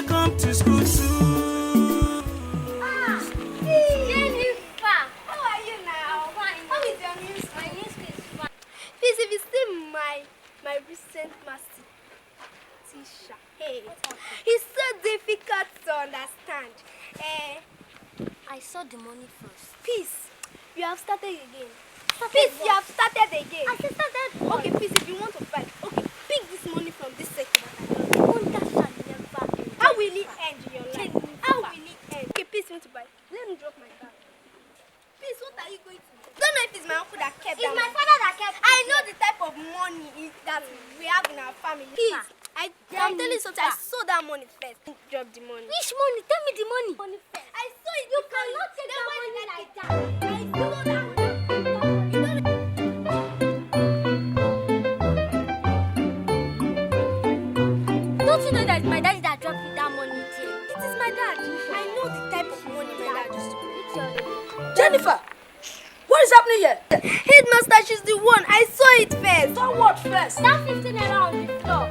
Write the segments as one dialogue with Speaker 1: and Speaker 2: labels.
Speaker 1: welcome to school too.
Speaker 2: Jennifer, how are you now? Fine. How is your new school? My new school is fine. Please, if you see my recent master teacher, hey, he's so difficult to understand.
Speaker 3: I saw the money first.
Speaker 2: Peace, you have started again. Peace, you have started again.
Speaker 3: I started what?
Speaker 2: Okay, please, if you want to fight, okay, pick this money from this section. How will it end in your life? How will it end? Okay, please, you want to buy? Let me drop my bag. Please, what are you going to do? Don't know if it's my uncle that kept
Speaker 3: It's
Speaker 2: that
Speaker 3: my
Speaker 2: money.
Speaker 3: father that kept it.
Speaker 2: I know the type of money that we have in our family. Please, I'm telling you something. I saw that money first. Drop the money.
Speaker 3: Which money? Tell me the money.
Speaker 2: I saw it.
Speaker 3: You cannot take that money like that.
Speaker 2: I saw that.
Speaker 3: Don't you know that it's my daddy that dropped you that money there?
Speaker 2: It is my dad. I know the type of money my dad used to put.
Speaker 4: Jennifer, what is happening here?
Speaker 2: Headmaster, she's the one. I saw it first.
Speaker 4: So what first?
Speaker 3: That 15 naira on the floor.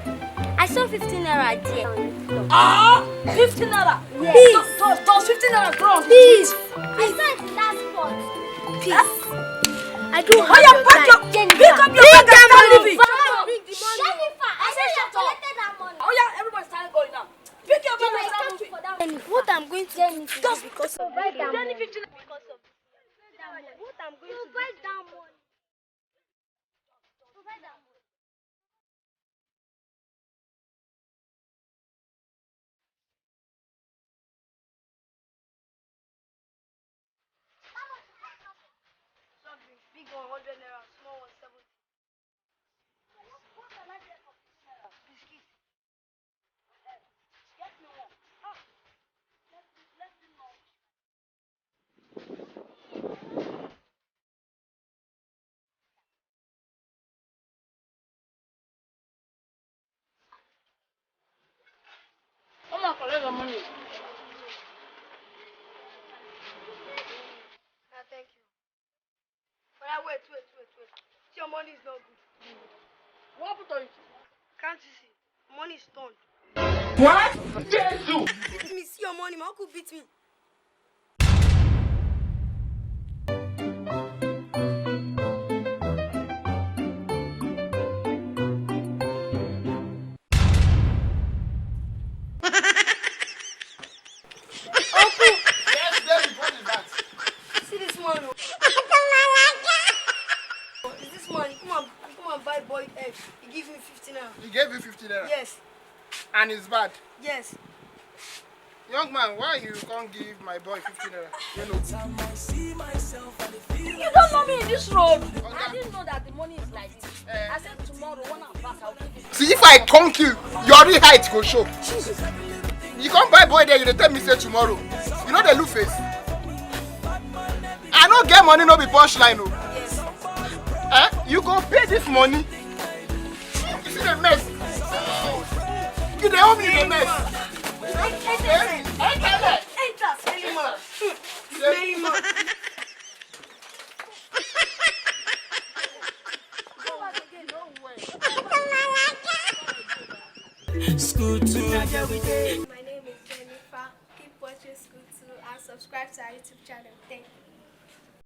Speaker 3: I saw 15 naira there.
Speaker 4: 15 naira.
Speaker 2: Peace.
Speaker 4: Does 15 naira grow?
Speaker 2: Peace.
Speaker 3: I saw it in that spot.
Speaker 2: Peace. I don't
Speaker 4: Oh
Speaker 2: have
Speaker 4: yeah,
Speaker 2: your
Speaker 4: pack
Speaker 2: time.
Speaker 4: pick up your bag and start leaving.
Speaker 2: Bring the money.
Speaker 3: Jennifer, I said
Speaker 4: shut
Speaker 3: you
Speaker 4: up.
Speaker 3: collected that money.
Speaker 4: Oh yeah, everybody's starting going now. Pick your bag and
Speaker 3: I
Speaker 4: start
Speaker 3: can't
Speaker 4: moving.
Speaker 3: for that
Speaker 2: What I'm going to do
Speaker 4: Just
Speaker 2: because of
Speaker 3: provide that
Speaker 4: Jenny,
Speaker 3: money.
Speaker 4: 15
Speaker 2: because of what I'm going to do.
Speaker 3: Provide that money. Provide that money.
Speaker 2: Big one 100 naira, small one 70. Biscuit. Get me one. Let's do more.
Speaker 4: Come on, collect the money.
Speaker 2: Thank you. But wait. Your money is not good.
Speaker 4: What happened to it?
Speaker 2: Can't you see? Money is turned.
Speaker 1: What? Jesus!
Speaker 2: Let me see your money. My uncle beat me.
Speaker 1: Yes, David, what is that?
Speaker 2: See this one. Is this money? Come on, buy boy egg. He give me 50 naira.
Speaker 1: He gave you 50 naira.
Speaker 2: Yes.
Speaker 1: And it's bad.
Speaker 2: Yes.
Speaker 1: Young man, why you can't give my boy 50 naira? You know.
Speaker 4: You don't know me in this road.
Speaker 1: Okay.
Speaker 4: I didn't know that the money is like this. I said tomorrow when I'm back, I'll give you.
Speaker 1: See, if I conk you, your real height go show. You can't buy boy there, you dey tell me say tomorrow. You know the look face. I no get money, no be punchline, no.
Speaker 2: Yes.
Speaker 1: You go pay this money. You see the mess. You dey owe me the mess.
Speaker 2: Enter, smelly man. Smelly man.
Speaker 1: School too.
Speaker 2: My name is Jennifer. Keep watching School 2 and subscribe to our YouTube channel. Thank you.